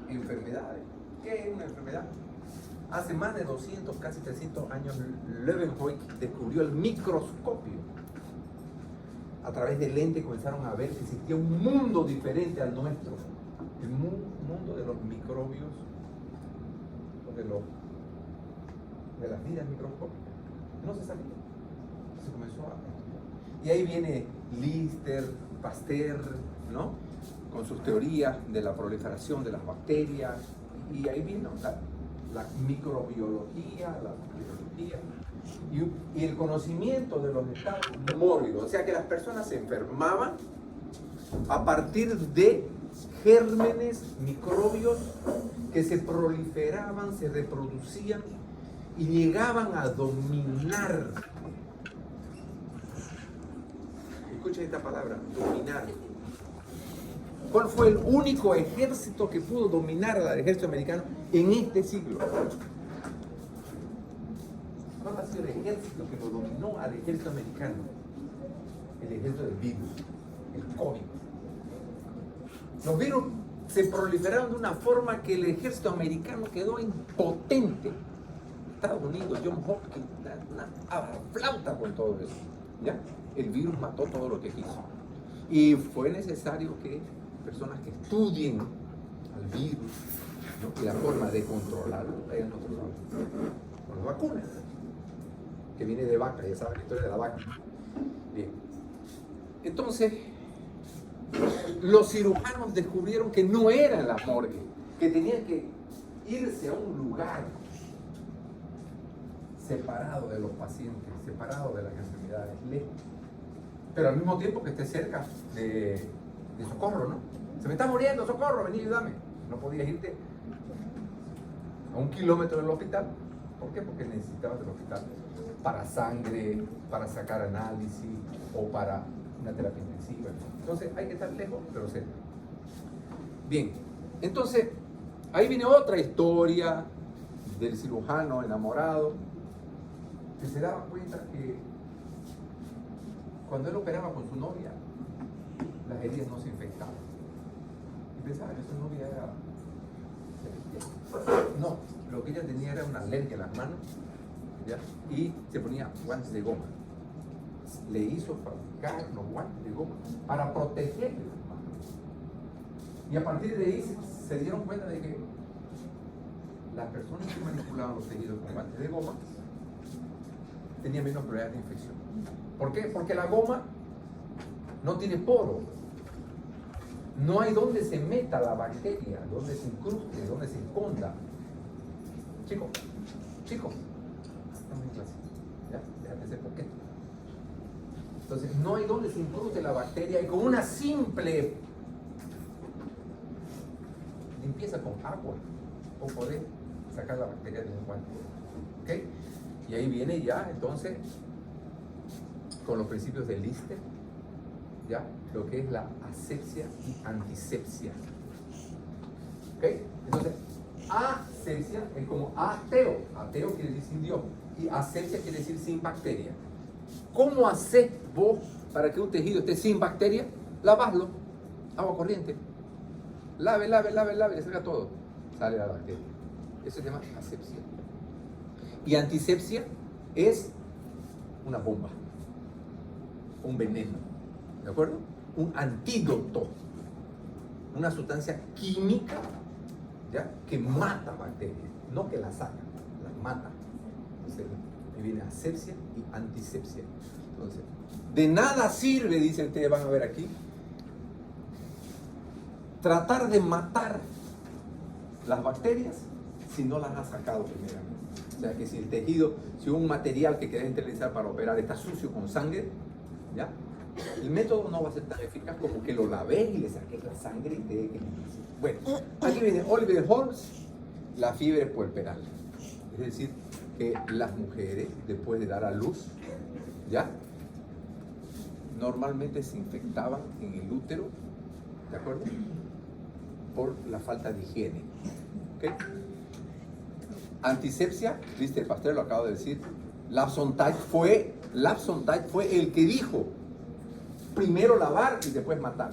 enfermedades. ¿Qué es una enfermedad? Hace más de 200, casi 300 años, Leeuwenhoek descubrió el microscopio. A través del lente comenzaron a ver que existía un mundo diferente al nuestro. El mundo de los microbios, de las vidas microscópicas. No se sabía. Se comenzó a estudiar. Y ahí viene Lister, Pasteur, ¿no? Con sus teorías de la proliferación de las bacterias. Y ahí vino la microbiología, la biología y el conocimiento de los estados mórbidos. O sea que las personas se enfermaban a partir de gérmenes, microbios que se proliferaban, se reproducían y llegaban a dominar. Escuchen esta palabra, dominar. ¿Cuál fue el único ejército que pudo dominar al ejército americano en este siglo? ¿Cuál ha sido el ejército que lo dominó al ejército americano? El ejército del virus, el COVID. Los virus se proliferaron de una forma que el ejército americano quedó impotente. Estados Unidos, John Hopkins, una flauta con todo eso. ¿Ya? El virus mató todo lo que quiso. Y fue necesario que personas que estudien al virus, ¿no? Y la forma de controlarlo hayan controlado con las vacunas, que viene de vaca, ya saben la historia de la vaca. Bien. Entonces, los cirujanos descubrieron que no era en la morgue, que tenían que irse a un lugar separado de los pacientes, separado de las enfermedades, lejos, pero al mismo tiempo que esté cerca de socorro, ¿no? Se me está muriendo, socorro, vení, ayúdame. No podías irte a 1 kilómetro del hospital. ¿Por qué? Porque necesitabas del hospital para sangre, para sacar análisis o para una terapia intensiva. Entonces hay que estar lejos, pero cerca. Bien, entonces ahí viene otra historia del cirujano enamorado que se daba cuenta que cuando él operaba con su novia, las heridas no se infectaban. Y pensaba que su novia era celestial. No, lo que ella tenía era una alergia en las manos, ¿ya? Y se ponía guantes de goma. Le hizo fabricar los guantes de goma para protegerle las manos. Y a partir de ahí se dieron cuenta de que las personas que manipulaban los tejidos con guantes de goma tenían menos probabilidades de infección. ¿Por qué? Porque la goma no tiene poro. No hay donde se meta la bacteria, donde se incruste, donde se esconda. Chicos, estamos en clase. ¿Ya? Déjate ser coqueto. Entonces, no hay donde se incruste la bacteria y con una simple limpieza con agua o poder sacar la bacteria de un guante. ¿Ok? Y ahí viene ya, entonces, con los principios de Lister, ¿ya? Lo que es la asepsia y antisepsia. ¿Ok? Entonces, asepsia es como ateo. Ateo quiere decir sin Dios. Y asepsia quiere decir sin bacteria. ¿Cómo haces vos para que un tejido esté sin bacteria? Lavaslo, agua corriente. Lave, le saca todo. Sale la bacteria. Eso se llama asepsia. Y antisepsia es una bomba, un veneno, ¿de acuerdo? Un antídoto, una sustancia química, ¿ya? Que mata bacterias, no que las saca, las mata. Entonces, ahí viene asepsia y antisepsia. Entonces, de nada sirve, dicen ustedes, van a ver aquí, tratar de matar las bacterias si no las has sacado primeramente. O sea que si el tejido, si un material que querés utilizar para operar está sucio con sangre, ¿ya? El método no va a ser tan eficaz como que lo laves y le saques la sangre y te dejes limpio. Bueno, aquí viene Oliver Holmes, la fiebre puerperal. Es decir, que las mujeres, después de dar a luz, ¿ya? Normalmente se infectaban en el útero, ¿de acuerdo? Por la falta de higiene. ¿Ok? Antisepsia, viste, el Pasteur lo acabo de decir. Lapsontage fue el que dijo primero lavar y después matar.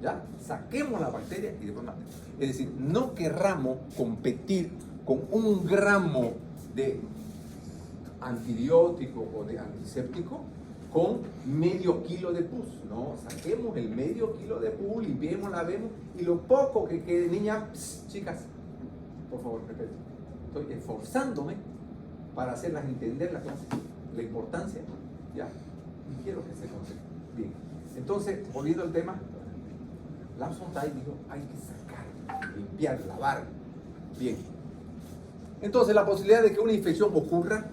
¿Ya? Saquemos la bacteria y después matemos. Es decir, no querramos competir con 1 gramo de antibiótico o de antiséptico con medio kilo de pus. No, saquemos el medio kilo de pus, limpiemos, lavemos y lo poco que quede, niñas, chicas, por favor, respeto. Estoy esforzándome para hacerlas entender la clase, la importancia, ¿ya? Y quiero que se conozcan. Bien, entonces, volviendo al tema, Lawson Tai dijo, hay que sacar, limpiar, lavar. Bien. Entonces, la posibilidad de que una infección ocurra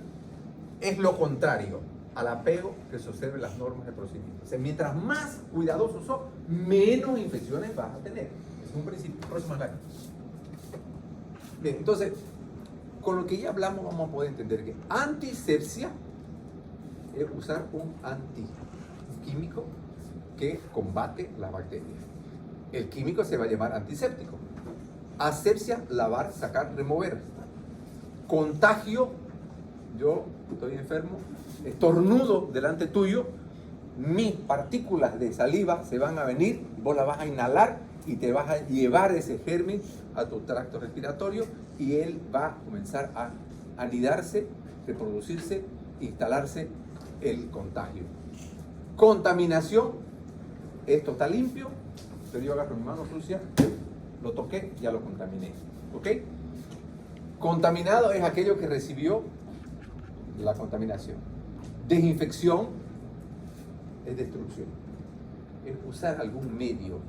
es lo contrario al apego que se observa en las normas de procedimiento. O sea, mientras más cuidadosos sos, menos infecciones vas a tener. Es un principio. Próxima slide. Bien, entonces, con lo que ya hablamos, vamos a poder entender que antisepsia es usar un antiquímico que combate las bacterias. El químico se va a llamar antiséptico. Asepsia, lavar, sacar, remover. Contagio, yo estoy enfermo, estornudo delante tuyo, mis partículas de saliva se van a venir, vos la vas a inhalar y te vas a llevar ese germen a tu tracto respiratorio y él va a comenzar a anidarse, reproducirse, instalarse el contagio. Contaminación, esto está limpio, pero yo agarro mi mano sucia, lo toqué, ya lo contaminé. ¿Ok? Contaminado es aquello que recibió la contaminación. Desinfección es destrucción. Es usar algún medio,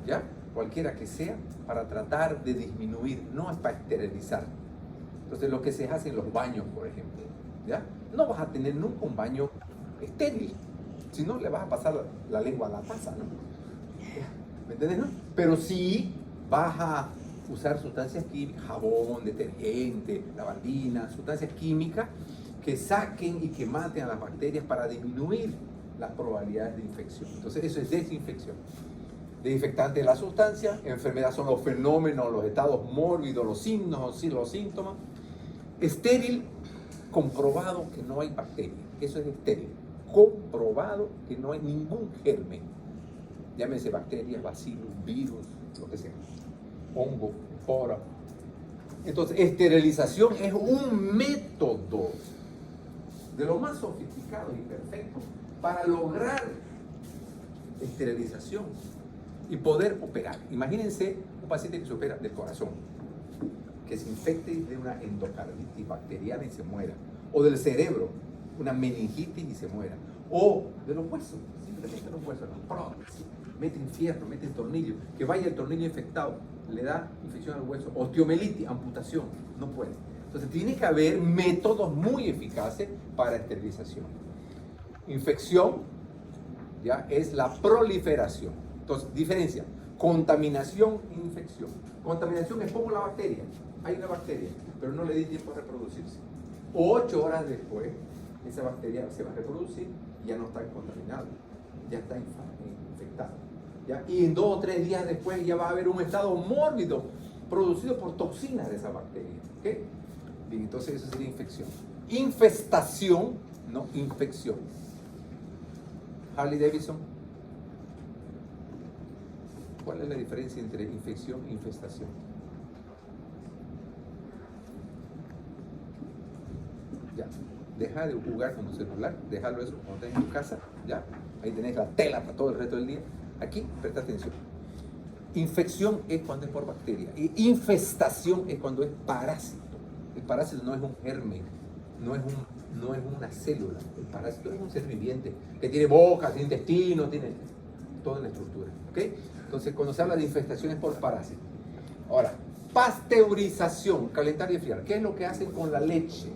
¿ya? Cualquiera que sea, para tratar de disminuir, no es para esterilizar. Entonces, lo que se hace en los baños, por ejemplo, ¿ya? No vas a tener nunca un baño estéril, si no le vas a pasar la lengua a la taza, ¿no? ¿Me entiendes, no? Pero sí vas a usar sustancias químicas, jabón, detergente, lavandina, sustancias químicas que saquen y que maten a las bacterias para disminuir las probabilidades de infección. Entonces eso es desinfección. Desinfectante es la sustancia, enfermedad son los fenómenos, los estados mórbidos, los signos, los síntomas. Estéril, comprobado que no hay bacterias. Eso es estéril. Comprobado que no hay ningún germen. Llámese bacterias, bacillus, virus, lo que sea. Hongo, espora. Entonces, esterilización es un método de lo más sofisticado y perfecto para lograr esterilización y poder operar. Imagínense un paciente que se opera del corazón, que se infecte de una endocarditis bacteriana y se muera, o del cerebro, una meningitis y se muera, o de los huesos, simplemente los huesos, las prótesis, meten fierro, meten tornillo, que vaya el tornillo infectado, le da infección al hueso, osteomelitis, amputación, no puede. Entonces tiene que haber métodos muy eficaces para esterilización. Infección, ya, es la proliferación. Entonces, diferencia, contaminación e infección. Contaminación es como la bacteria, hay una bacteria, pero no le di tiempo a reproducirse. 8 horas después, esa bacteria se va a reproducir y ya no está contaminada, ya está infectada. ¿Ya? Y en 2 o 3 días después ya va a haber un estado mórbido producido por toxinas de esa bacteria. ¿Okay? Bien, entonces eso sería infección. Infestación, no infección. Harley Davidson, ¿cuál es la diferencia entre infección e infestación? Ya, deja de jugar con tu celular, déjalo eso cuando estés en tu casa, ya, ahí tenés la tela para todo el resto del día. Aquí, presta atención. Infección es cuando es por bacteria y infestación es cuando es parásito. El parásito no es un germen, no es una célula. El parásito es un ser viviente que tiene boca, tiene intestino, tiene toda la estructura. ¿Okay? Entonces, cuando se habla de infestación es por parásito. Ahora, pasteurización, calentar y enfriar. ¿Qué es lo que hacen con la leche?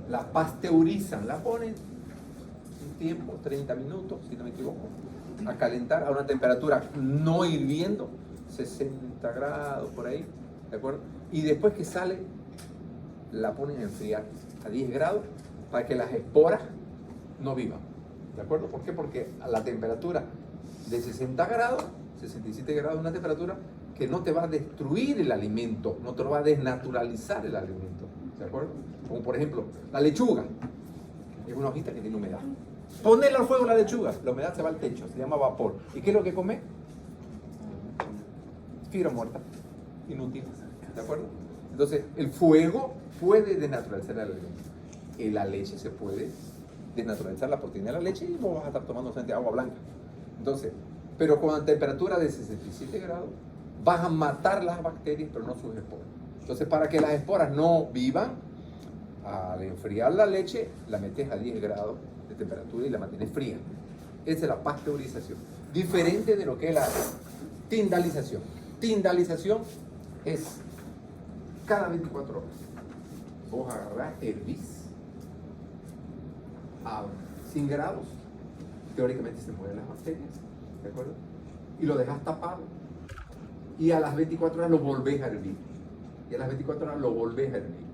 La pasteurizan, la ponen un tiempo, 30 minutos, si no me equivoco, a calentar a una temperatura no hirviendo, 60 grados por ahí, ¿de acuerdo? Y después que sale, la ponen a enfriar a 10 grados para que las esporas no vivan, ¿de acuerdo? ¿Por qué? Porque a la temperatura de 60 grados, 67 grados, una temperatura que no te va a destruir el alimento, no te lo va a desnaturalizar el alimento, ¿de acuerdo? Como por ejemplo, la lechuga, es una hojita que tiene humedad. Ponerle al fuego la lechuga, la humedad se va al techo, se llama vapor. ¿Y qué es lo que come? Fibra muerta, inútil, ¿de acuerdo? Entonces, el fuego puede desnaturalizar el alimento. En la leche se puede desnaturalizar la proteína de la leche y vos vas a estar tomando solamente agua blanca. Entonces, pero con temperatura de 67 grados, vas a matar las bacterias, pero no sus esporas. Entonces, para que las esporas no vivan, al enfriar la leche, la metes a 10 grados de temperatura y la mantienes fría. Esa es la pasteurización. Diferente de lo que es la tindalización. Tindalización es cada 24 horas. Vos agarrás, hervís a 100 grados, teóricamente se mueren las bacterias, ¿de acuerdo? Y lo dejas tapado. Y a las 24 horas lo volvés a hervir. Y a las 24 horas lo volvés a hervir.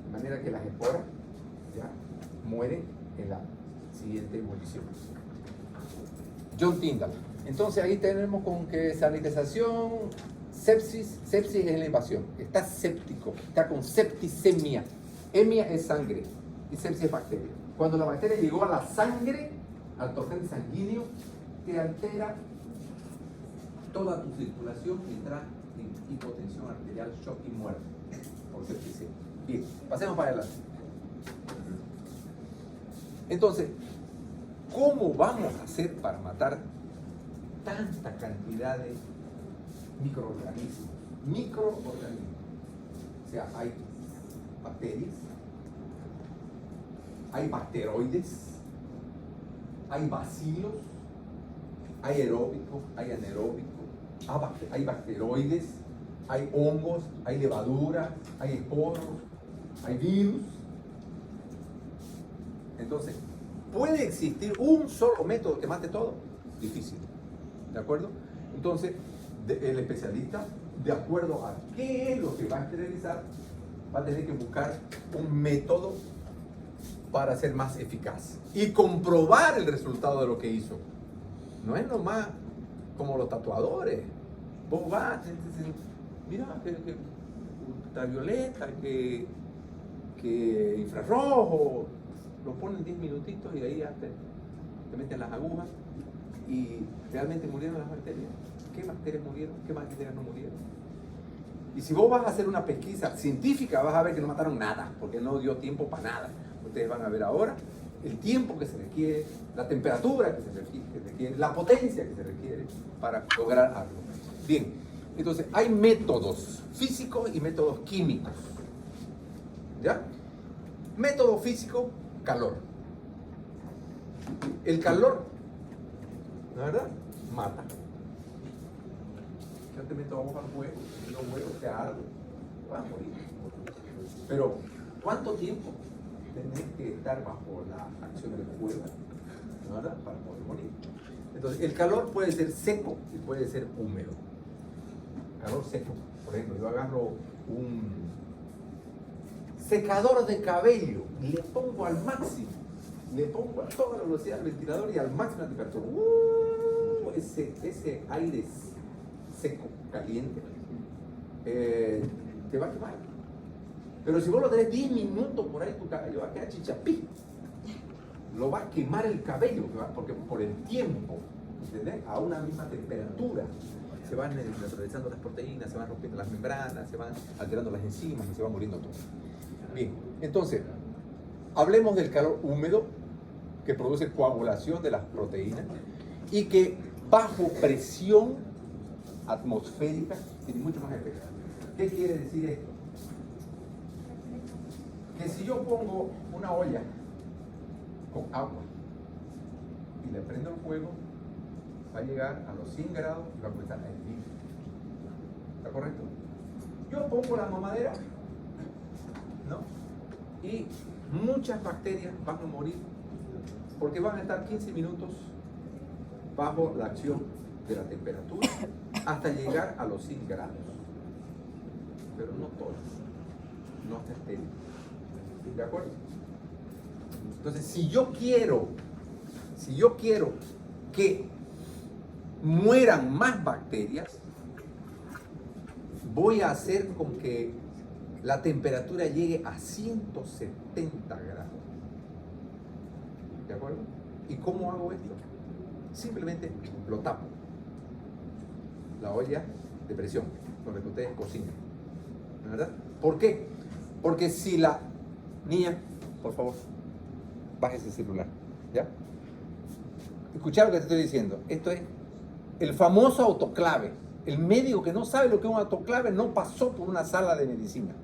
De manera que las esporas ya mueren en la siguiente ebullición. John Tyndall. Entonces ahí tenemos con que sanitización, sepsis es la invasión. Está séptico, está con septicemia. Emia es sangre y sepsis es bacteria. Cuando la bacteria llegó a la sangre, al torrente sanguíneo, te altera toda tu circulación y entra en hipotensión arterial, shock y muerte por septicemia. Bien, pasemos para adelante. Entonces, ¿cómo vamos a hacer para matar tanta cantidad de microorganismos? Microorganismos. O sea, hay bacterias, hay bacteroides, hay bacilos, hay aeróbicos, hay anaeróbicos, hay bacteroides, hay hongos, hay levadura, hay esporos, hay virus. Entonces, ¿puede existir un solo método que mate todo? Difícil. ¿De acuerdo? Entonces, el especialista, de acuerdo a qué es lo que va a esterilizar, va a tener que buscar un método para ser más eficaz y comprobar el resultado de lo que hizo. No es nomás como los tatuadores. Vos vas, mira, que ultravioleta, que infrarrojo, lo ponen 10 minutitos y ahí ya te meten las agujas y realmente murieron las bacterias. ¿Qué bacterias murieron? ¿Qué bacterias no murieron? Y si vos vas a hacer una pesquisa científica, vas a ver que no mataron nada, porque no dio tiempo para nada. Ustedes van a ver ahora el tiempo que se requiere, la temperatura que se requiere, la potencia que se requiere para lograr algo. Bien, entonces hay métodos físicos y métodos químicos. ¿Ya? Método físico, calor. El calor, ¿la verdad? Mata. Yo te meto agua al fuego, los huevos te arden, vas a morir. Pero, ¿cuánto tiempo tenés que estar bajo la acción del fuego, ¿verdad? Para poder morir? Entonces, el calor puede ser seco y puede ser húmedo. Calor seco. Por ejemplo, yo agarro un secador de cabello y le pongo al máximo, le pongo a toda la velocidad del ventilador y al máximo la temperatura. Ese aire seco, caliente, te va a quemar. Pero si vos lo tenés 10 minutos por ahí, tu cabello va a quedar chichapí. Lo va a quemar el cabello, porque por el tiempo, ¿entendés? A una misma temperatura se van neutralizando las proteínas, se van rompiendo las membranas, se van alterando las enzimas y se va muriendo todo. Bien, entonces, hablemos del calor húmedo que produce coagulación de las proteínas y que bajo presión atmosférica tiene mucho más efecto. ¿Qué quiere decir esto? Que si yo pongo una olla con agua y le prendo el fuego, va a llegar a los 100 grados y va a comenzar a hervir. ¿Está correcto? Yo pongo la mamadera, ¿no? Y muchas bacterias van a morir porque van a estar 15 minutos bajo la acción de la temperatura hasta llegar a los 100 grados. Pero no todos, no está estéril. ¿De acuerdo? Entonces, si yo quiero que mueran más bacterias, voy a hacer con que la temperatura llegue a 170 grados. ¿De acuerdo? ¿Y cómo hago esto? Simplemente lo tapo. La olla de presión, donde ustedes cocinan. ¿Verdad? ¿Por qué? Porque si la niña, por favor, baje ese celular. ¿Ya? Escucha lo que te estoy diciendo. Esto es el famoso autoclave. El médico que no sabe lo que es un autoclave no pasó por una sala de medicina.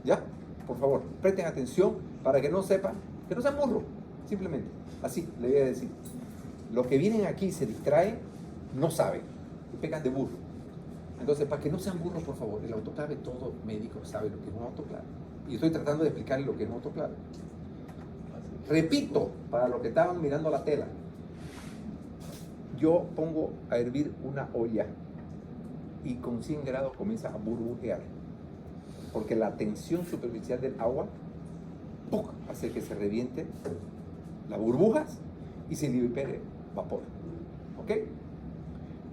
¿Ya? Por favor, presten atención para que no sepan, que no sean burros. Simplemente, así le voy a decir. Los que vienen aquí y se distraen, no saben. Y pegan de burro. Entonces, para que no sean burros, por favor, el autoclave, todo médico sabe lo que es un autoclave. Y estoy tratando de explicarles lo que es un autoclave. Repito, para los que estaban mirando la tela, yo pongo a hervir una olla y con 100 grados comienza a burbujear, porque la tensión superficial del agua ¡puc!, hace que se reviente las burbujas y se libere vapor. ¿Ok?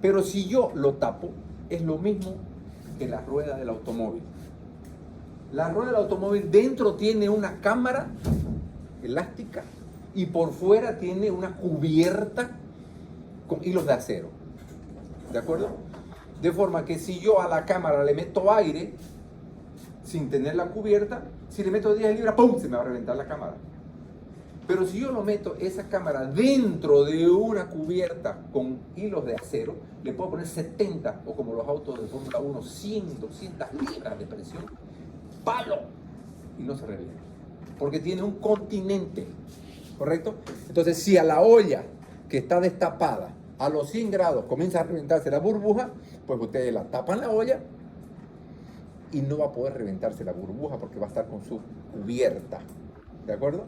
Pero si yo lo tapo, es lo mismo que la rueda del automóvil. La rueda del automóvil dentro tiene una cámara elástica y por fuera tiene una cubierta con hilos de acero. ¿De acuerdo? De forma que si yo a la cámara le meto aire sin tener la cubierta, si le meto 10 libras, ¡pum!, se me va a reventar la cámara. Pero si yo lo meto esa cámara dentro de una cubierta con hilos de acero, le puedo poner 70 o como los autos de Fórmula 1, 100, 200 libras de presión, palo, y no se revienta. Porque tiene un continente, ¿correcto? Entonces, si a la olla que está destapada a los 100 grados comienza a reventarse la burbuja, pues ustedes la tapan la olla y no va a poder reventarse la burbuja porque va a estar con su cubierta, ¿de acuerdo?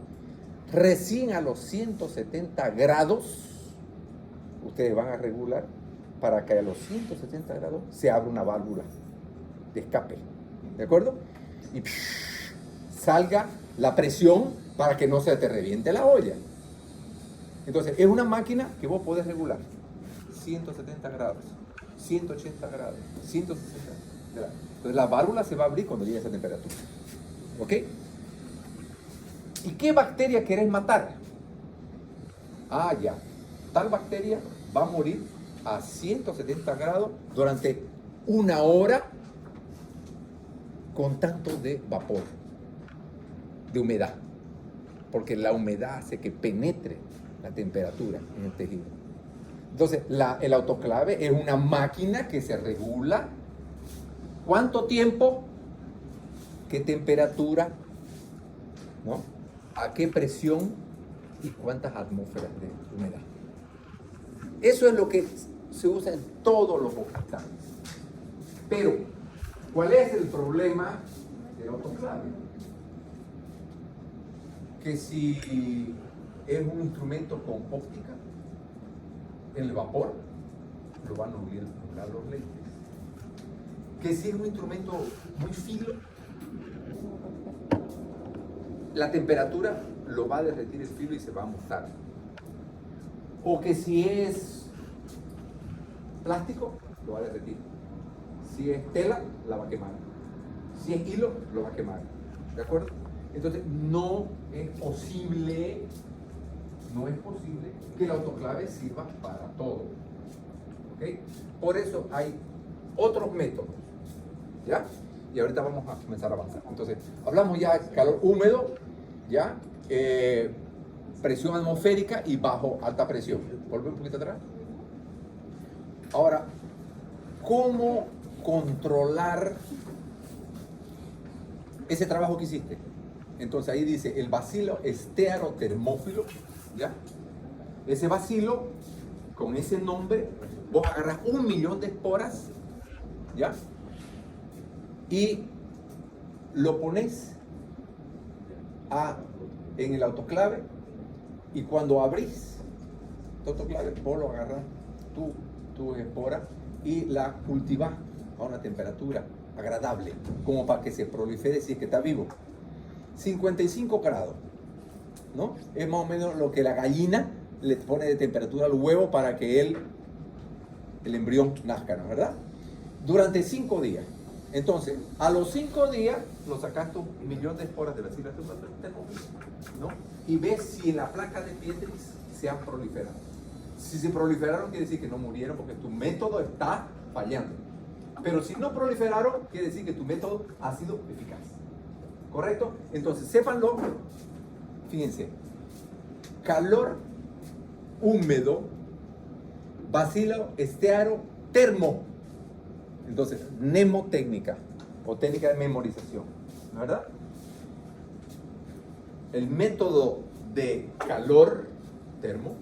Recién a los 170 grados, ustedes van a regular para que a los 170 grados se abra una válvula de escape, ¿de acuerdo? Y salga la presión para que no se te reviente la olla. Entonces, es una máquina que vos podés regular 170 grados, 180 grados, 160 grados. Entonces, la válvula se va a abrir cuando llegue a esa temperatura. ¿Ok? ¿Y qué bacteria querés matar? Ah, ya. Tal bacteria va a morir a 170 grados durante 1 hora con tanto de vapor, de humedad. Porque la humedad hace que penetre la temperatura en el tejido. Entonces, el autoclave es una máquina que se regula. ¿Cuánto tiempo? ¿Qué temperatura? ¿No? ¿A qué presión? ¿Y cuántas atmósferas de humedad? Eso es lo que se usa en todos los hospitales. Pero, ¿cuál es el problema del autoclave? Que si es un instrumento con óptica, el vapor lo van a nublar los lentes. Que si es un instrumento muy fino, la temperatura lo va a derretir el filo y se va a mostrar. O que si es plástico, lo va a derretir. Si es tela, la va a quemar. Si es hilo, lo va a quemar. ¿De acuerdo? Entonces, no es posible que el autoclave sirva para todo. ¿Ok? Por eso hay otros métodos. ¿Ya? Y ahorita vamos a comenzar a avanzar. Entonces, hablamos ya de calor húmedo, ¿ya? Presión atmosférica y bajo alta presión. Vuelve un poquito atrás. Ahora, ¿cómo controlar ese trabajo que hiciste? Entonces ahí dice el bacilo estearotermófilo, ¿ya? Ese bacilo, con ese nombre, vos agarras 1 millón de esporas, ¿ya? Y lo pones en el autoclave, y cuando abrís tu autoclave, vos lo agarras, tu espora, y la cultivas a una temperatura agradable, como para que se prolifere si es que está vivo. 55 grados, ¿no? Es más o menos lo que la gallina le pone de temperatura al huevo para que el embrión nazca, ¿no? ¿Verdad? Durante 5 días. Entonces, a los 5 días, lo sacaste 1.000.000 de esporas de bacillus termófilos, ¿no? Y ves si en la placa de Petris se han proliferado. Si se proliferaron, quiere decir que no murieron porque tu método está fallando. Pero si no proliferaron, quiere decir que tu método ha sido eficaz. ¿Correcto? Entonces, sépanlo. Fíjense. Calor húmedo, bacilo, estearo, termo. Entonces, mnemotécnica o técnica de memorización, ¿verdad? El método de calor, termo,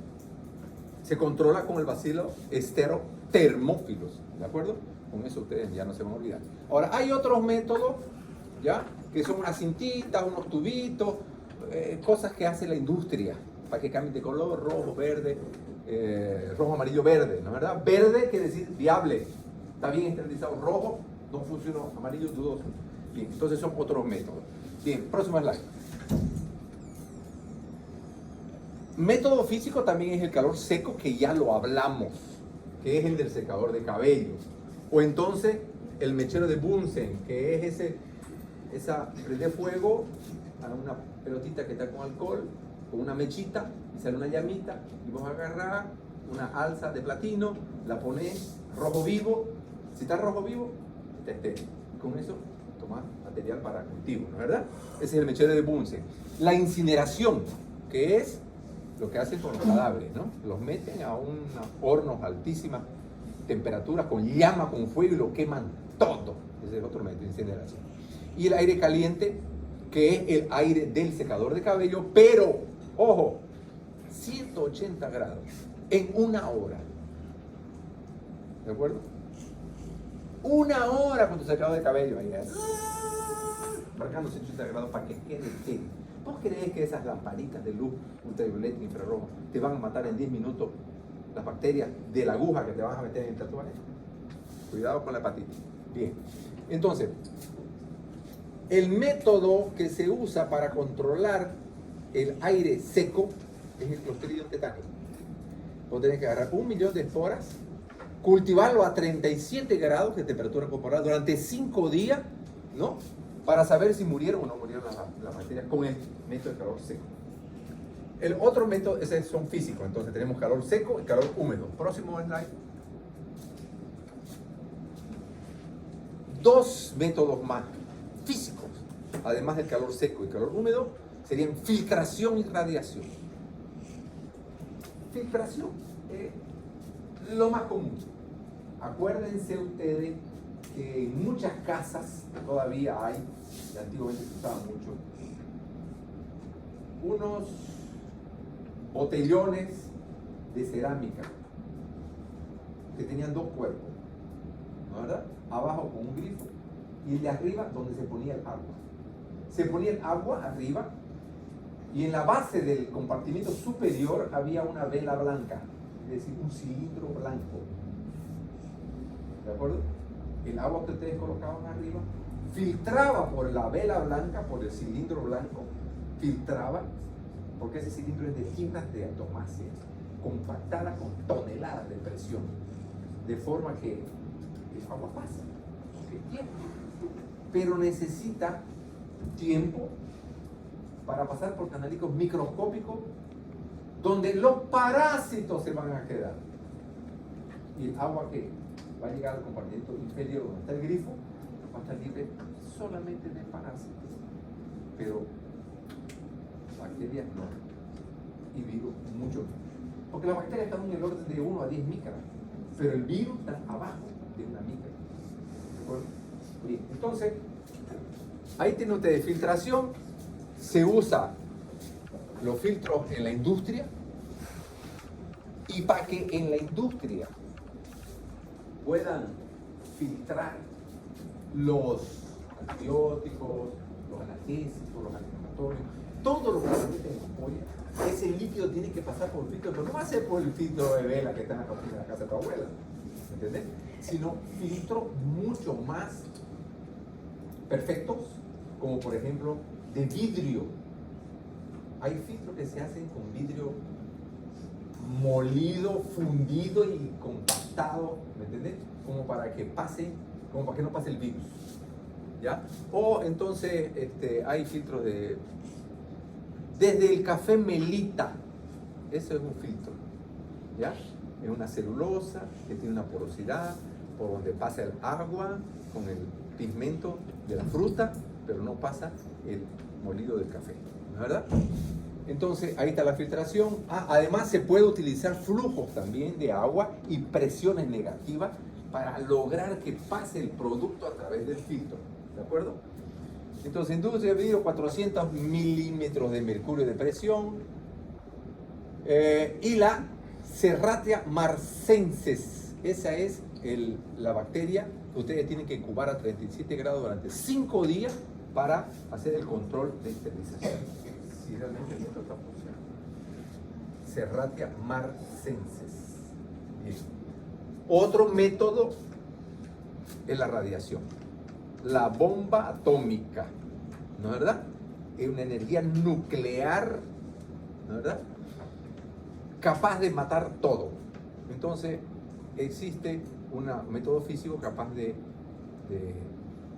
se controla con el bacilo estero termófilos, ¿de acuerdo? Con eso ustedes ya no se van a olvidar. Ahora, hay otros métodos, ¿ya? Que son unas cintitas, unos tubitos, cosas que hace la industria para que cambien de color, rojo, verde, rojo, amarillo, verde, ¿no es verdad? Verde quiere decir viable, está bien esterilizado. Rojo no funcionó, amarillo dudoso. Bien, entonces son otros métodos. Bien, próximo slide. Método físico también es el calor seco, que ya lo hablamos, que es el del secador de cabello. O entonces el mechero de Bunsen, que es esa prende fuego a una pelotita que está con alcohol, con una mechita, y sale una llamita, y vos agarrás una alza de platino, la pones rojo vivo. Si está rojo vivo, está estéril. Con eso tomás material para cultivo, ¿no es verdad? Ese es el mechero de Bunsen. La incineración, que es lo que hacen con los cadáveres, ¿no? Los meten a unos hornos a altísimas temperaturas, con llama, con fuego, y lo queman todo. Ese es el otro método de incineración. Y el aire caliente, que es el aire del secador de cabello, pero, ojo, 180 grados en una hora. ¿De acuerdo? Una hora con tu secador de cabello ahí, marcando 180 grados para que quede estéril. ¿Vos creés que esas lamparitas de luz ultravioleta y infrarroja te van a matar en 10 minutos las bacterias de la aguja que te vas a meter en el tatuaje? Cuidado con la hepatitis. Bien, entonces, el método que se usa para controlar el aire seco es el Clostridium tetani. Vos tenés que agarrar 1.000.000 de esporas, cultivarlo a 37 grados de temperatura corporal durante 5 días, ¿no? Para saber si murieron o no murieron las bacterias con el método de calor seco. El otro método, esos son físicos, entonces tenemos calor seco y calor húmedo. Próximo slide. Dos métodos más físicos, además del calor seco y calor húmedo, serían filtración y radiación. Filtración es lo más común. Acuérdense ustedes que en muchas casas todavía hay, y antiguamente se usaba mucho, unos botellones de cerámica que tenían dos cuerpos, ¿no verdad? Abajo con un grifo y el de arriba donde se ponía el agua. Se ponía el agua arriba y en la base del compartimiento superior había una vela blanca, es decir, un cilindro blanco. ¿De acuerdo? El agua que ustedes colocaban arriba filtraba por la vela blanca, por el cilindro blanco, filtraba, porque ese cilindro es de fibras de atomácea, compactada con toneladas de presión, de forma que el agua pasa, pero necesita tiempo para pasar por canalicos microscópicos donde los parásitos se van a quedar. Y el agua que va a llegar al compartimiento inferior donde está el grifo va a estar libre solamente de parásitos, pero bacterias no, y virus mucho menos, porque las bacterias están en el orden de 1 a 10 micras, pero el virus está abajo de una micra. ¿De acuerdo? Bien, entonces ahí tienen ustedes filtración. Se usa los filtros en la industria, y para que en la industria puedan filtrar los antibióticos, los analgésicos, los antiinflamatorios, todo lo que se mete en la ampolla, ese líquido tiene que pasar por filtro, pero no va a ser por el filtro de vela que está en la cocina de la casa de tu abuela, ¿entendés? Sino filtros mucho más perfectos, como por ejemplo de vidrio. Hay filtros que se hacen con vidrio molido, fundido y compactado, ¿me entiendes? Como para que pase, como para que no pase el virus. ¿ya? O entonces hay filtros desde el café Melita, eso es un filtro, ¿ya? Es una celulosa que tiene una porosidad por donde pasa el agua con el pigmento de la fruta, pero no pasa el molido del café, ¿no es verdad? Entonces ahí está la filtración. Además se puede utilizar flujos también de agua y presiones negativas para lograr que pase el producto a través del filtro, ¿de acuerdo? Entonces industria de vidrio 400 milímetros de mercurio de presión, y la Serratia marcensis, esa es la bacteria que ustedes tienen que incubar a 37 grados durante 5 días para hacer el control de esterilización. Si realmente el método está funcionando. Serratia marcensis. Bien. Otro método es la radiación. La bomba atómica, ¿no es verdad? Es una energía nuclear, ¿no es verdad? Capaz de matar todo. Entonces, existe un método físico capaz de...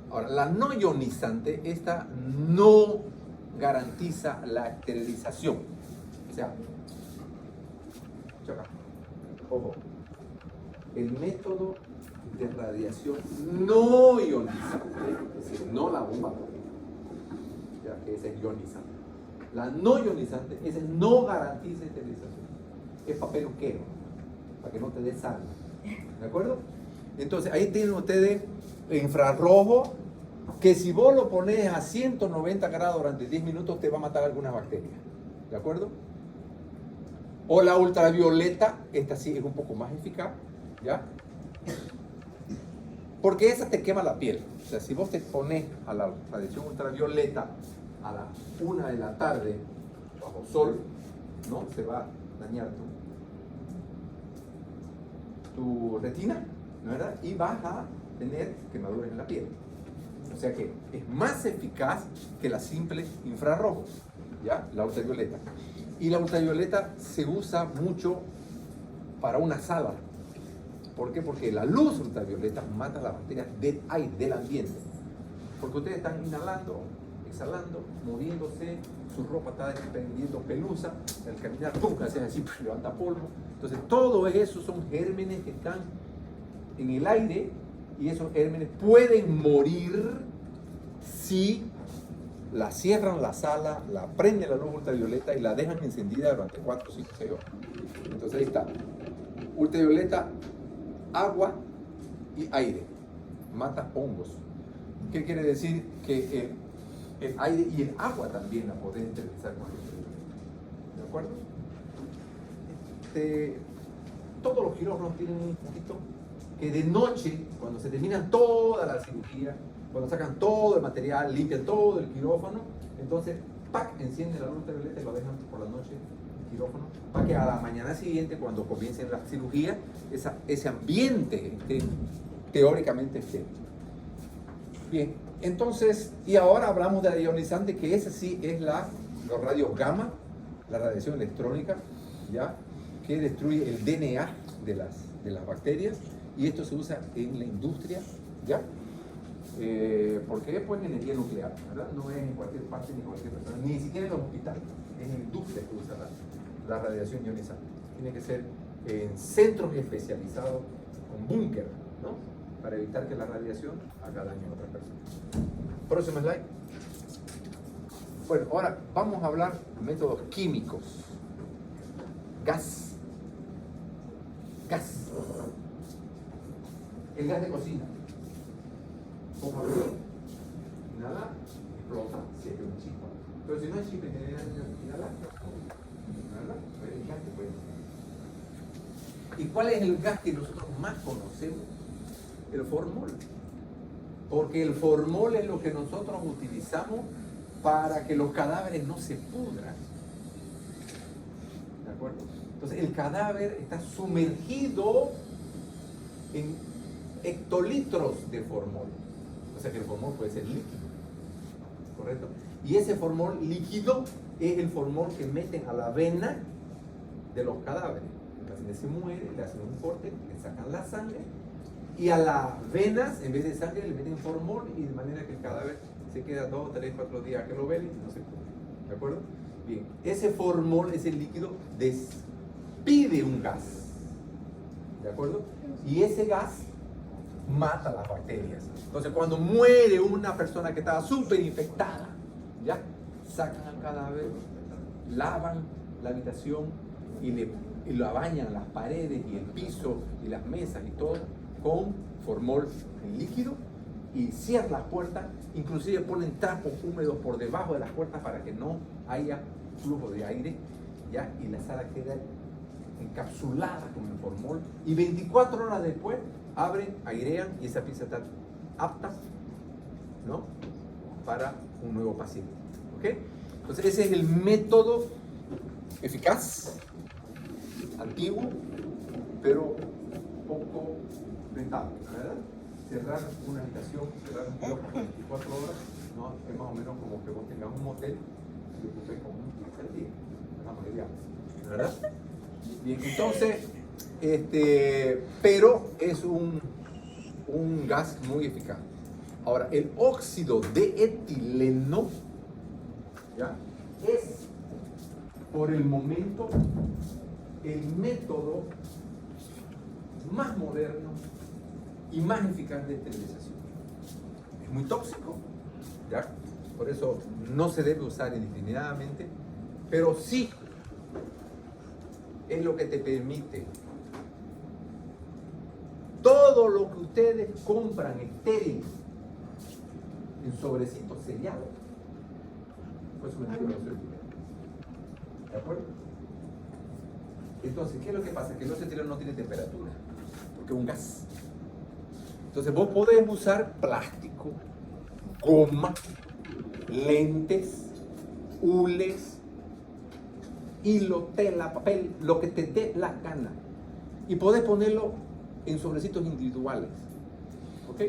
Ahora, la no ionizante, esta no garantiza la esterilización. O sea, choca. Ojo. El método de radiación no ionizante, es decir, no la bomba atómica, ya que esa es ionizante. La no ionizante, ese no garantiza esterilización. Es papelquero, para que no te dé sangre. ¿De acuerdo? Entonces, ahí tienen ustedes el infrarrojo, que si vos lo pones a 190 grados durante 10 minutos, te va a matar algunas bacterias. ¿De acuerdo? O la ultravioleta, esta sí es un poco más eficaz, ¿ya? Porque esa te quema la piel. O sea, si vos te pones a la radiación ultravioleta a las 1 de la tarde bajo sol, ¿no? Se va a dañar tu retina, ¿no es verdad? Y vas a tener quemaduras en la piel. O sea que es más eficaz que la simple infrarrojo, ¿ya? La ultravioleta. Y la ultravioleta se usa mucho para una sala. ¿Por qué? Porque la luz ultravioleta mata las bacterias del aire, del ambiente. Porque ustedes están inhalando, exhalando, moviéndose, su ropa está desprendiendo pelusa, al caminar, ¡pum!, hacen así, levanta polvo. Entonces, todo eso son gérmenes que están en el aire y esos gérmenes pueden morir si la cierran la sala, la prenden la luz ultravioleta y la dejan encendida durante 4, 5, 6 horas. Entonces, ahí está. Ultravioleta, agua y aire. Mata hongos. ¿Qué quiere decir? Que el aire y el agua también la podés esterilizar con el ultravioleta. ¿De acuerdo? Todos los quirófanos tienen un poquito que de noche, cuando se terminan toda la cirugía, cuando sacan todo el material, limpian todo el quirófano, entonces, ¡pac!, encienden la luz ultravioleta y lo dejan por la noche el quirófano, para que a la mañana siguiente, cuando comiencen la cirugía, ese ambiente teóricamente esté. Bien, entonces, y ahora hablamos de la ionizante, que esa sí es los rayos gamma, la radiación electrónica, ¿ya? Que destruye el DNA de las bacterias, y esto se usa en la industria, ¿ya? Porque es pues energía nuclear, ¿verdad? No es en cualquier parte ni cualquier persona, ni siquiera en los hospitales, es en la industria que usa la radiación ionizante. Tiene que ser en centros especializados con búnker, ¿no? Para evitar que la radiación haga daño a otras personas. Próximo slide. Bueno, ahora vamos a hablar de métodos químicos. Gas. El gas de cocina. Como inhala, explota, si hay una chispa. Pero si no hay chispa, inhala, el gas te puede. ¿Y cuál es el gas que nosotros más conocemos? El formol. Porque el formol es lo que nosotros utilizamos para que los cadáveres no se pudran. ¿De acuerdo? Entonces el cadáver está sumergido en hectolitros de formol. O sea que el formol puede ser líquido. ¿Correcto? Y ese formol líquido es el formol que meten a la vena de los cadáveres. El paciente se muere, le hacen un corte, le sacan la sangre Y a las venas, en vez de sangre, le meten formol y de manera que el cadáver se queda 2, 3, 4 días que lo ven y no se pudre. ¿De acuerdo? Bien, ese formol, ese líquido, despide un gas. ¿De acuerdo? Y ese gas mata las bacterias. Entonces, cuando muere una persona que estaba súper infectada, ya sacan al cadáver, lavan la habitación y lo bañan las paredes y el piso y las mesas y todo con formol en líquido y cierran las puertas, inclusive ponen trapos húmedos por debajo de las puertas para que no haya flujo de aire, ¿ya? Y la sala queda encapsulada con el formol y 24 horas después abren, airean y esa pieza está apta, ¿no? Para un nuevo paciente. ¿Ok? Entonces ese es el método eficaz, antiguo, pero poco rentable, ¿verdad? Cerrar una habitación, cerrar un bloque por 24 horas, ¿no? Es más o menos como que vos tengas un motel y lo ocupes como un 15 días, ¿verdad? Bien, entonces, pero es un gas muy eficaz. Ahora, el óxido de etileno, ¿ya? Es por el momento el método más moderno y más eficaz de esterilización. Es muy tóxico, ¿ya? Por eso no se debe usar indiscriminadamente, pero sí es lo que te permite todo lo que ustedes compran estéril en sobrecitos sellados. Pues ¿de acuerdo? Entonces, ¿qué es lo que pasa? Que el etileno no tiene temperatura, porque es un gas. Entonces, vos podés usar plástico, goma, lentes, hules, hilo, tela, papel, lo que te dé la gana. Y podés ponerlo en sobrecitos individuales. ¿Ok?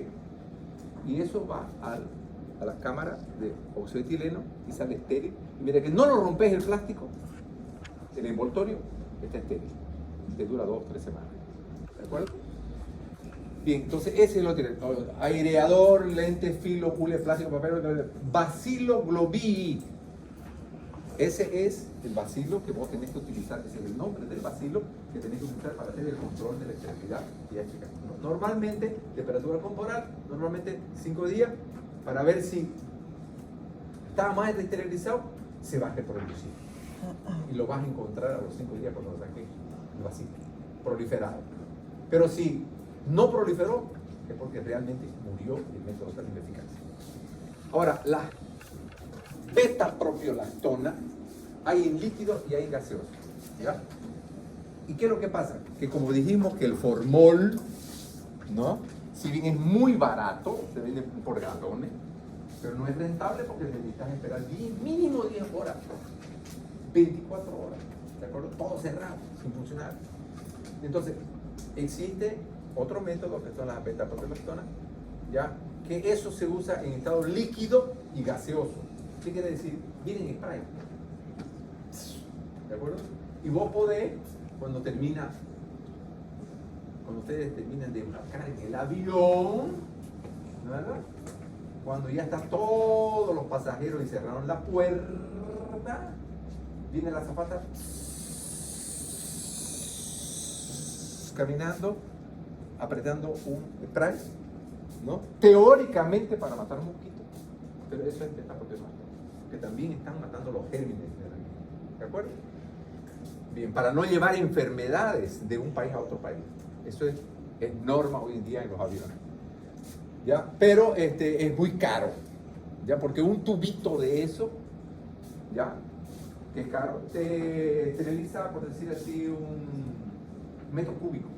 Y eso va a la cámara de óxido de etileno y sale estéril. Y mira que no lo rompes el plástico, el envoltorio está estéril. Te dura 2 o 3 semanas. ¿De acuerdo? Bien, entonces ese es lo que aireador, lente, filo, hule, plástico, papel, Bacilo globii. Ese es el bacilo que vos tenés que utilizar, ese es el nombre del bacilo que tenés que utilizar para hacer el control de la esterilidad y eficaz. Normalmente, temperatura corporal, normalmente 5 días, para ver si está más esterilizado, se va a reproducir. Y lo vas a encontrar a los 5 días cuando saques el bacilo, proliferado. Pero si no proliferó, es porque realmente murió y el método está ineficaz. Ahora, la beta-propiolactona hay en líquido y hay en gaseoso, ¿ya? ¿Y qué es lo que pasa? Que como dijimos que el formol, ¿no? Si bien es muy barato, se vende por galones, pero no es rentable porque necesitas esperar mínimo 10 horas, 24 horas, ¿de acuerdo? Todo cerrado, sin funcionar. Entonces, existe otro método que son las beta-propiolactonas, ¿ya? Que eso se usa en estado líquido y gaseoso. ¿Qué quiere decir? Viene en spray. ¿De acuerdo? Y vos podés, cuando ustedes terminan de embarcar en el avión, ¿verdad? Cuando ya están todos los pasajeros y cerraron la puerta, viene la azafata caminando, apretando un spray, ¿no? Teóricamente para matar mosquitos, pero eso es beta-propiolactona, que también están matando los gérmenes de la vida. ¿De acuerdo? Bien, para no llevar enfermedades de un país a otro país. Eso es norma hoy en día en los aviones. ¿Ya? Pero es muy caro, ¿ya? Porque un tubito de eso, ¿ya? Que es caro, te esteriliza, por decir así, un metro cúbico.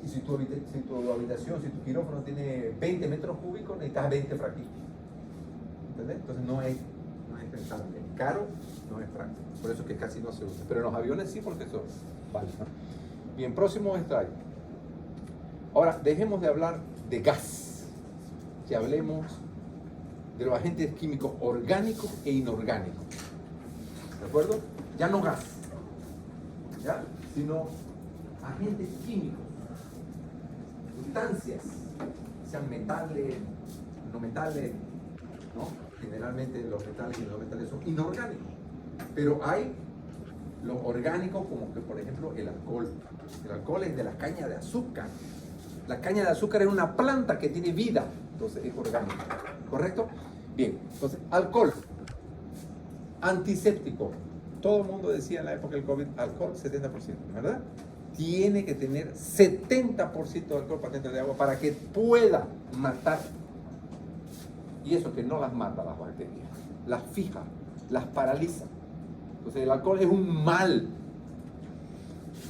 Y si tu habitación, si tu quirófano tiene 20 metros cúbicos, necesitas 20 frasquitos. ¿Entendés? Entonces no es rentable. Es caro, no es práctico. Por eso es que casi no se usa. Pero en los aviones sí, porque eso vale, ¿no? Bien, próximo slide. Ahora, dejemos de hablar de gas. Que hablemos de los agentes químicos orgánicos e inorgánicos. ¿De acuerdo? Ya no gas, ¿ya? Sino agentes químicos. sustancias, sean metales, no metales, ¿no? Generalmente los metales y los no metales son inorgánicos, pero hay los orgánicos, como que por ejemplo el alcohol. El alcohol es de la caña de azúcar. La caña de azúcar es una planta que tiene vida, entonces es orgánico, ¿correcto? Bien, entonces alcohol, antiséptico. Todo el mundo decía en la época del COVID, alcohol 70%, ¿verdad? Tiene que tener 70% de alcohol patente de agua para que pueda matar. Y eso que no las mata las bacterias, las fija, las paraliza. Entonces el alcohol es un mal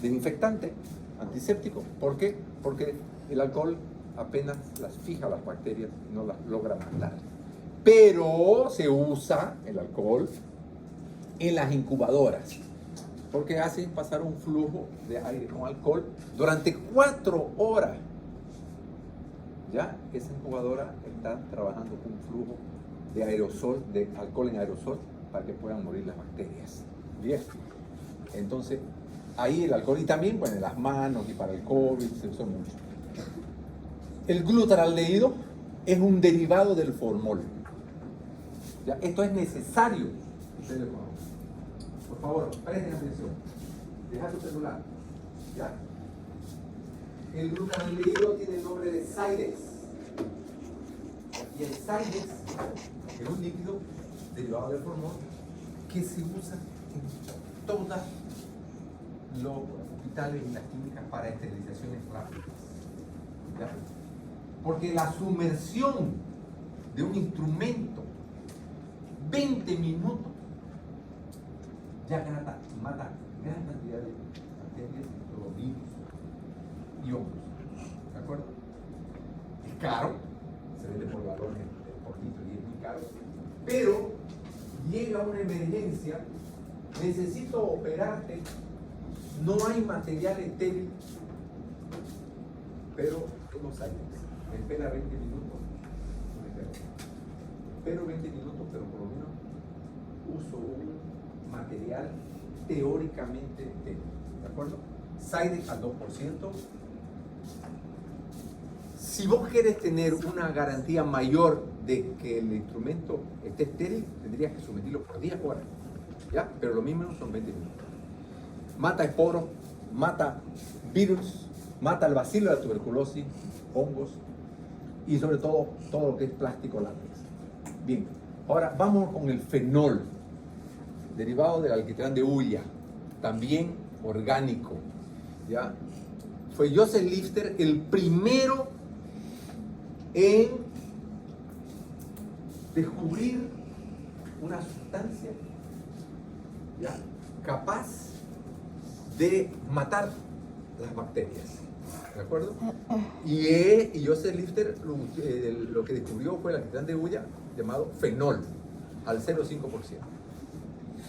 desinfectante, antiséptico. ¿Por qué? Porque el alcohol apenas las fija las bacterias y no las logra matar. Pero se usa el alcohol en las incubadoras, porque hacen pasar un flujo de aire con alcohol durante 4 horas. Ya esa incubadora está trabajando con un flujo de aerosol, de alcohol en aerosol, para que puedan morir las bacterias. Bien, entonces ahí el alcohol, y también bueno, en las manos y para el COVID se usó mucho. El glutaraldehído es un derivado del formol. ¿Ya? Esto es necesario. Ustedes lo conocen. Por favor, presten atención. Deja tu celular. ¿Ya? El glutaraldehído tiene el nombre de Cidex. Y el Cidex es un líquido derivado del formol que se usa en todos los hospitales y las clínicas para esterilizaciones rápidas. ¿Ya? Porque la sumersión de un instrumento 20 minutos ya mata gran cantidad de bacterias, los virus y hongos. ¿De acuerdo? Es caro, se vende por valores por litro y es muy caro, pero llega una emergencia, necesito operarte, no hay material estéril, pero tengo Cidex. Espera 20 minutos, espero 20 minutos, pero por lo menos uso un material teóricamente estéril, ¿de acuerdo? Cidex al 2%. Si vos querés tener una garantía mayor de que el instrumento esté estéril, tendrías que someterlo por 10 horas, ¿ya? Pero lo mismo son 20 minutos. Mata esporos, mata virus, mata el bacilo de la tuberculosis, hongos y sobre todo todo lo que es plástico látex. Bien, ahora vamos con el fenol, derivado del alquitrán de hulla, también orgánico, ¿ya? Fue Joseph Lister el primero en descubrir una sustancia, ¿ya?, capaz de matar las bacterias, ¿de acuerdo? Y Joseph Lister lo que descubrió fue el alquitrán de hulla llamado fenol, al 0,5%.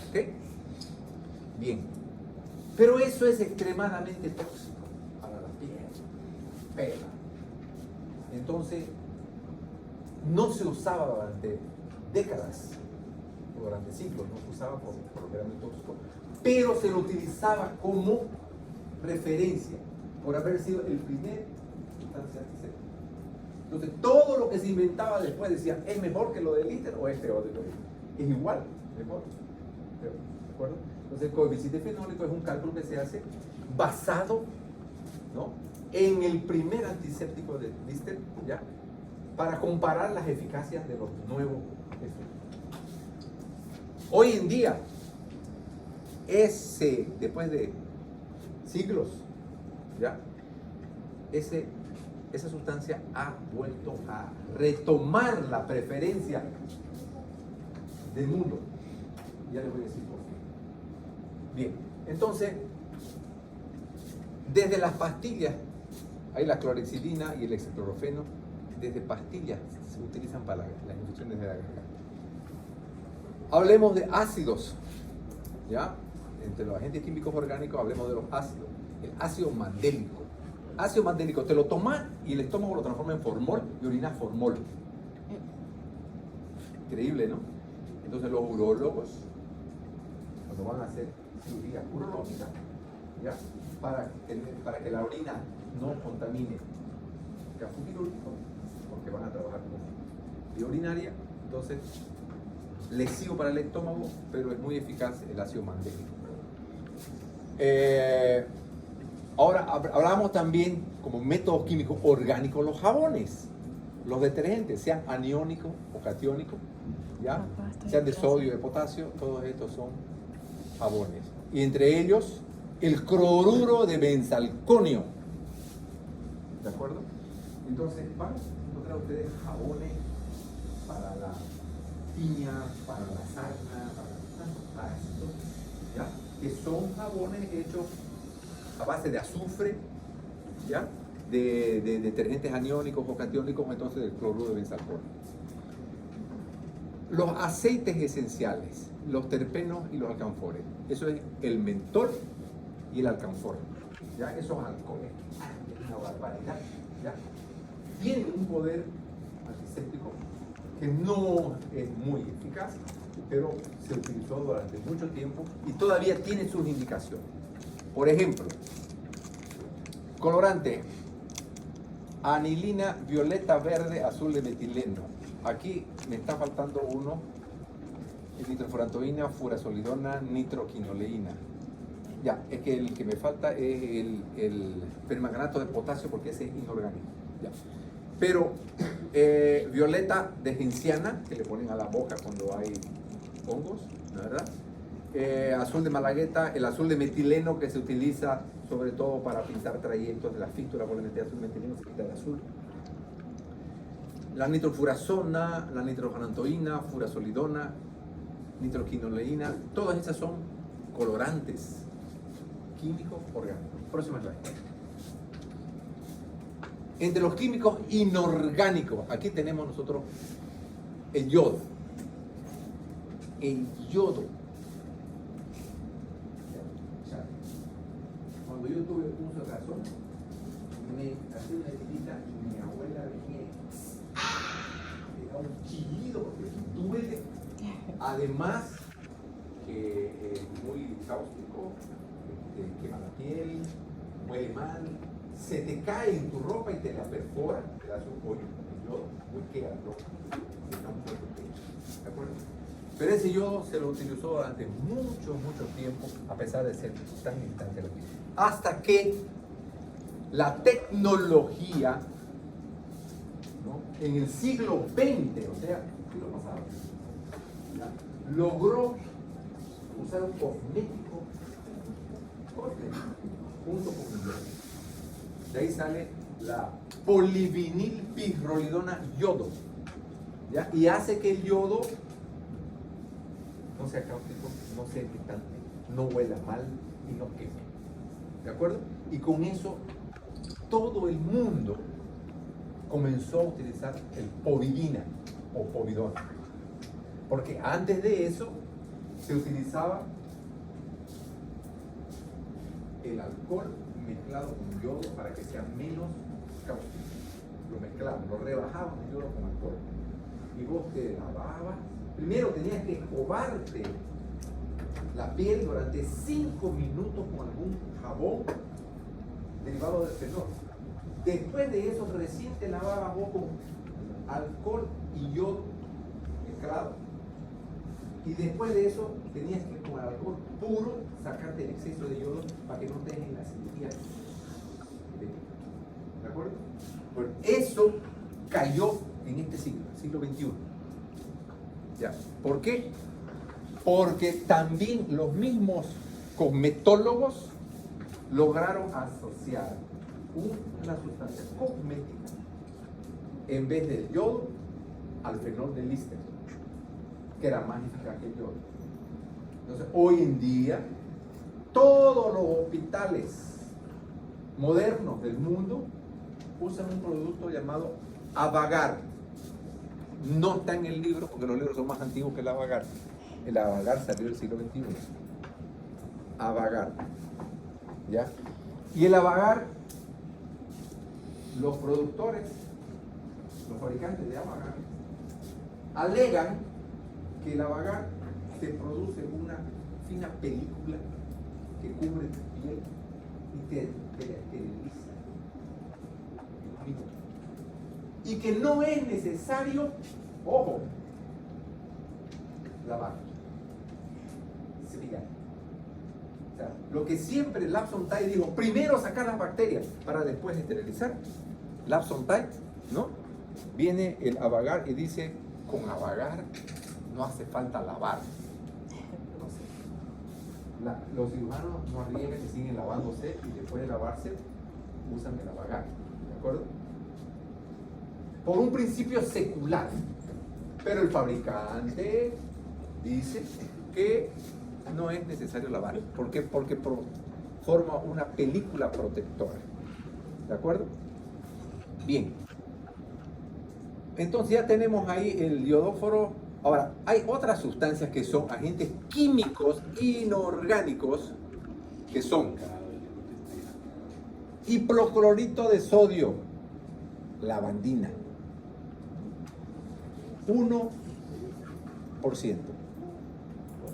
¿Ok? Bien. Pero eso es extremadamente tóxico para la piel. Pela. Entonces, no se usaba durante décadas, o durante siglos, no se usaba por lo que era muy tóxico, pero se lo utilizaba como referencia, por haber sido el primer sustancia antiséptica. Entonces, todo lo que se inventaba después decía, ¿es mejor que lo de Lister o es peor de lo de Lister? Es igual, mejor. ¿De acuerdo? Entonces, el coeficiente fenólico es un cálculo que se hace basado, ¿no?, en el primer antiséptico de Lister, ¿ya?, para comparar las eficacias de los nuevos efectos. Hoy en día, después de siglos, ¿ya?, esa sustancia ha vuelto a retomar la preferencia del mundo. Ya les voy a decir por qué. Bien, entonces, desde las pastillas, hay la clorexidina y el hexaclorofeno, desde pastillas se utilizan para las infecciones de la garganta. Hablemos de ácidos, ¿ya? Entre los agentes químicos orgánicos hablemos de los ácidos. El ácido mandélico. Ácido mandélico, te lo tomas y el estómago lo transforma en formol y orinas formol. Increíble, ¿no? Entonces los urólogos, cuando van a hacer cirugía urológica, ¿ya?, para que la orina no contamine campo quirúrgico, porque van a trabajar con vía urinaria, entonces lesivo para el estómago, pero es muy eficaz el ácido mandélico. Ahora hablamos también como métodos químicos orgánicos los jabones, los detergentes, sean aniónicos o catiónicos, ¿ya? Sean de sodio, de potasio, todos estos son jabones. Y entre ellos el cloruro de benzalconio. ¿De acuerdo? Entonces van a encontrar ustedes jabones para la piña, para la sarna, para tantos parásitos, ¿ya? Que son jabones hechos a base de azufre, ¿ya? De detergentes aniónicos o catiónicos, entonces del cloruro de benzalconio. Los aceites esenciales, los terpenos y los alcanfores, eso es el mentol y el alcanfor, ¿ya? Esos alcoholes, es una barbaridad, ¿ya? Tienen un poder antiséptico que no es muy eficaz, pero se utilizó durante mucho tiempo y todavía tiene sus indicaciones. Por ejemplo, colorante, anilina, violeta, verde, azul de metileno. Aquí me está faltando uno, nitrofurantoína, furazolidona, nitroquinoleína. Ya, es que el que me falta es el permanganato de potasio porque ese es inorgánico. Ya. Pero violeta de genciana, que le ponen a la boca cuando hay hongos, ¿no es verdad? Azul de malagueta, el azul de metileno que se utiliza sobre todo para pintar trayectos de la fístula, por la azul de metileno se quita el azul. La nitrofurazona, la nitrofurantoína, furazolidona, nitroquinoleína, todas esas son colorantes químicos orgánicos. Próxima slide. Entre los químicos inorgánicos, aquí tenemos nosotros el yodo. El yodo. Cuando yo tuve uso de razón, me hacía una herida y mi abuela venía y era un chillido porque duele. Además, que es muy cáustico, te quema la piel, huele mal, se te cae en tu ropa y te la perfora, te hace un hoyo, el yodo, muy queda ropa, ¿de acuerdo? Pero ese yodo se lo utilizó durante mucho tiempo, a pesar de ser tan instante, hasta que la tecnología, ¿no? En el siglo XX, o sea, el siglo pasado, ¿ya? Logró usar un cosmético junto con el yodo. De ahí sale la polivinilpirrolidona yodo, ¿ya? Y hace que el yodo no sea cáustico, no sea irritante, no huela mal y no queme. ¿De acuerdo? Y con eso todo el mundo comenzó a utilizar el povidina o povidona. Porque antes de eso se utilizaba el alcohol mezclado con yodo para que sea menos cáustico. Lo mezclaban, lo rebajaban el yodo con alcohol. Y vos te lavabas. Primero tenías que escobarte la piel durante 5 minutos con algún jabón derivado del fenol. Después de eso recién te lavabas vos con alcohol y yodo mezclado. Y después de eso tenías que con alcohol puro sacarte el exceso de yodo para que no te dejen la cirugía. ¿De acuerdo? Bueno, eso cayó en este siglo XXI. ¿Ya? ¿Por qué? Porque también los mismos cosmetólogos lograron asociar una sustancia cosmética en vez del yodo al fenol de Lister, que era más eficaz que el yodo. Entonces, hoy en día, todos los hospitales modernos del mundo usan un producto llamado Avagar. No está en el libro porque los libros son más antiguos que el Avagar. El Avagar salió del siglo XXI. Avagar. ¿Ya? Y el Avagar, los productores, los fabricantes de Avagar, alegan que el Avagar te produce una fina película que cubre tu piel y te esteriliza. y que no es necesario, ojo, lavar, cepillar. O sea, lo que siempre Lapson Tide dijo, primero sacar las bacterias para después esterilizar. Lapson Tide, ¿no? Viene el Avagar y dice, con Avagar no hace falta lavar. Los cirujanos no arriesgan y siguen lavándose y después de lavarse usan el Avagar, ¿de acuerdo? Por un principio secular, pero el fabricante dice que no es necesario lavar. ¿Por qué? Porque forma una película protectora, ¿de acuerdo? Bien, entonces ya tenemos ahí el iodóforo. Ahora, hay otras sustancias que son agentes químicos inorgánicos, que son hipoclorito de sodio, lavandina, 1%,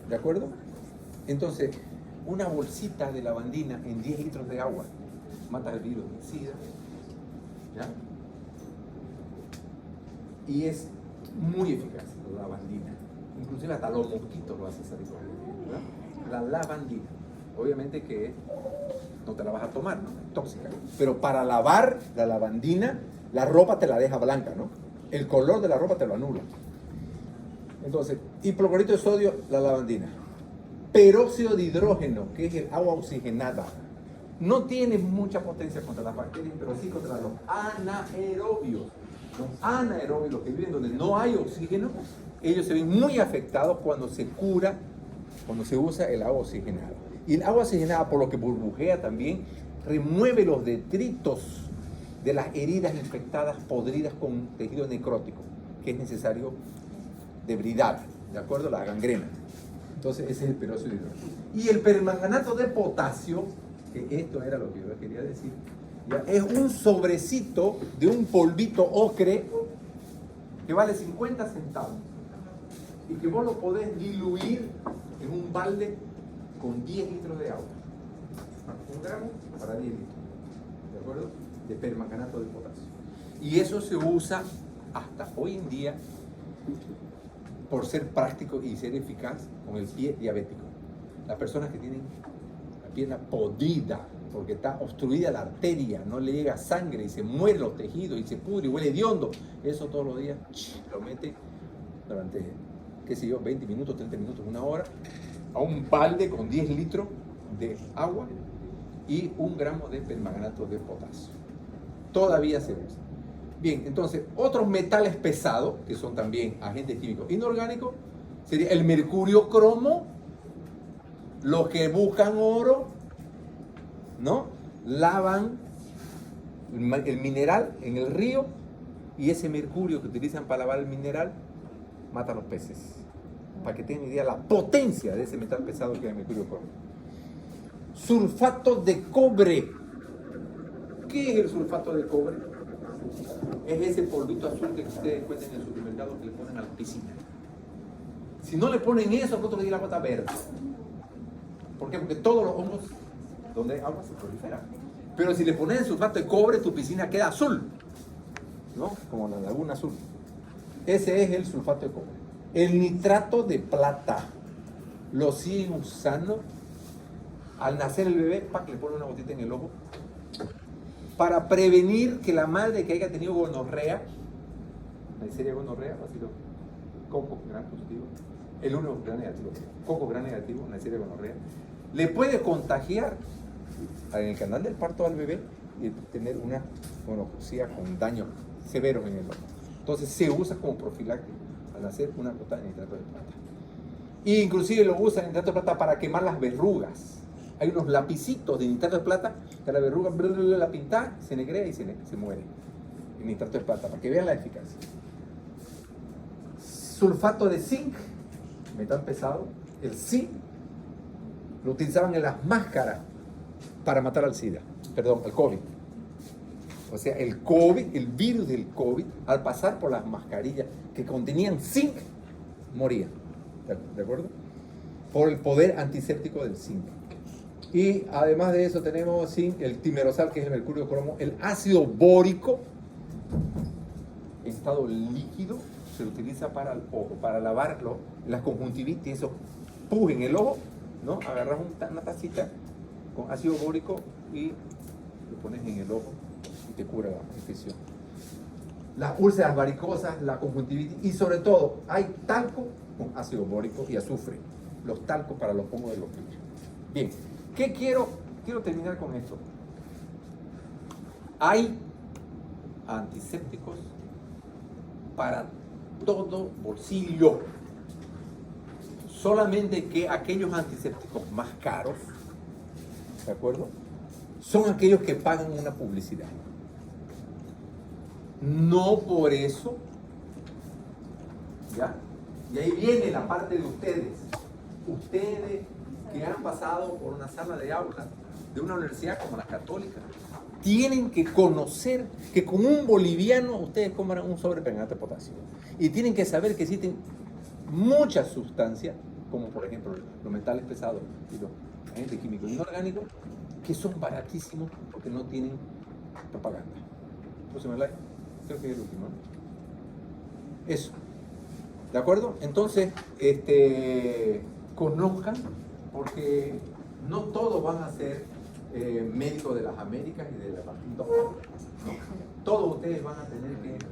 ¿de acuerdo? Entonces, una bolsita de lavandina en 10 litros de agua mata el virus del SIDA, ¿ya? Y es muy eficaz la lavandina, inclusive hasta los mosquitos lo hace salir, ¿verdad? La lavandina, obviamente que no te la vas a tomar, ¿no? Es tóxica, pero para lavar la lavandina, la ropa te la deja blanca, ¿no? El color de la ropa te lo anula. Entonces, hipoclorito de sodio, la lavandina. Peróxido de hidrógeno, que es el agua oxigenada, no tiene mucha potencia contra las bacterias, pero sí contra los anaerobios. Los anaerobios, los que viven donde no hay oxígeno, ellos se ven muy afectados cuando se cura, cuando se usa el agua oxigenada. Y el agua oxigenada, por lo que burbujea también, remueve los detritos de las heridas infectadas, podridas con tejido necrótico, que es necesario debridar, ¿de acuerdo? La gangrena. Entonces ese es el peróxido de hidrógeno. Y el permanganato de potasio, que esto era lo que yo quería decir, ¿ya? Es un sobrecito de un polvito ocre que vale 50 centavos y que vos lo podés diluir en un balde con 10 litros de agua. 1 gramo para 10 litros, ¿de acuerdo? De permanganato de potasio. Y eso se usa hasta hoy en día por ser práctico y ser eficaz con el pie diabético. Las personas que tienen la pierna podrida porque está obstruida la arteria, no le llega sangre y se mueren los tejidos y se pudre y huele hediondo, eso todos los días lo mete durante, qué sé yo, 20 minutos, 30 minutos, 1 hora, a un balde con 10 litros de agua y 1 gramo de permanganato de potasio. Todavía se usa. Bien, entonces, otros metales pesados, que son también agentes químicos inorgánicos, sería el mercurio cromo, los que buscan oro, ¿no? Lavan el mineral en el río y ese mercurio que utilizan para lavar el mineral mata a los peces. Para que tengan idea la potencia de ese metal pesado que es el mercurio cromo. Sulfato de cobre. ¿Qué es el sulfato de cobre? Es ese polvito azul que ustedes encuentran en el supermercado que le ponen a la piscina. Si no le ponen eso, al otro día la agua está verde. ¿Por qué? Porque todos los hongos donde hay agua se proliferan. Pero si le pones el sulfato de cobre, tu piscina queda azul, ¿no? Como la laguna azul. Ese es el sulfato de cobre. El nitrato de plata lo siguen usando. Al nacer el bebé, le ponen una gotita en el ojo para prevenir que la madre que haya tenido gonorrea, Neisseria gonorrea, ha sido coco gran positivo, el 1 gran negativo, coco gran negativo, Neisseria gonorrea, le puede contagiar en el canal del parto al bebé y tener una gonorrea con daños severos en el ojo. Entonces se usa como profiláctico al hacer una gota de nitrato de plata. E inclusive lo usan nitrato de plata para quemar las verrugas. Hay unos lapicitos de nitrato de plata que la verruga la pinta, se negrea y se muere. El nitrato de plata, para que vean la eficacia. Sulfato de zinc, metal pesado. El zinc lo utilizaban en las máscaras para matar al SIDA, perdón, al COVID. O sea, el COVID, el virus del COVID, al pasar por las mascarillas que contenían zinc, moría. ¿De acuerdo? Por el poder antiséptico del zinc. Y además de eso tenemos zinc, el timerosal, que es el mercurio cromo, el ácido bórico, estado líquido se utiliza para el ojo, para lavarlo, la conjuntivitis, eso, pus en el ojo, ¿no? Agarras una tacita con ácido bórico y lo pones en el ojo y te cura la infección. Las úlceras varicosas, la conjuntivitis y sobre todo hay talco con ácido bórico y azufre. Los talcos para los pomos de los pies. Bien, ¿qué quiero terminar con esto? Hay antisépticos para todo bolsillo. Solamente que aquellos antisépticos más caros, ¿de acuerdo? Son aquellos que pagan una publicidad. No por eso, ¿ya? Y ahí viene la parte de ustedes. Ustedes que han pasado por una sala de aula de una universidad como la Católica, tienen que conocer que con un boliviano ustedes compran un sobrepermanente de potasio. Y tienen que saber que existen muchas sustancias, como por ejemplo los metales pesados y los agentes químicos inorgánicos, que son baratísimos porque no tienen propaganda. Próximo slide. Creo que es el último, ¿no? Eso. ¿De acuerdo? Entonces, conozcan, porque no todos van a ser médicos de las Américas y de la Washington. No. Todos ustedes van a tener que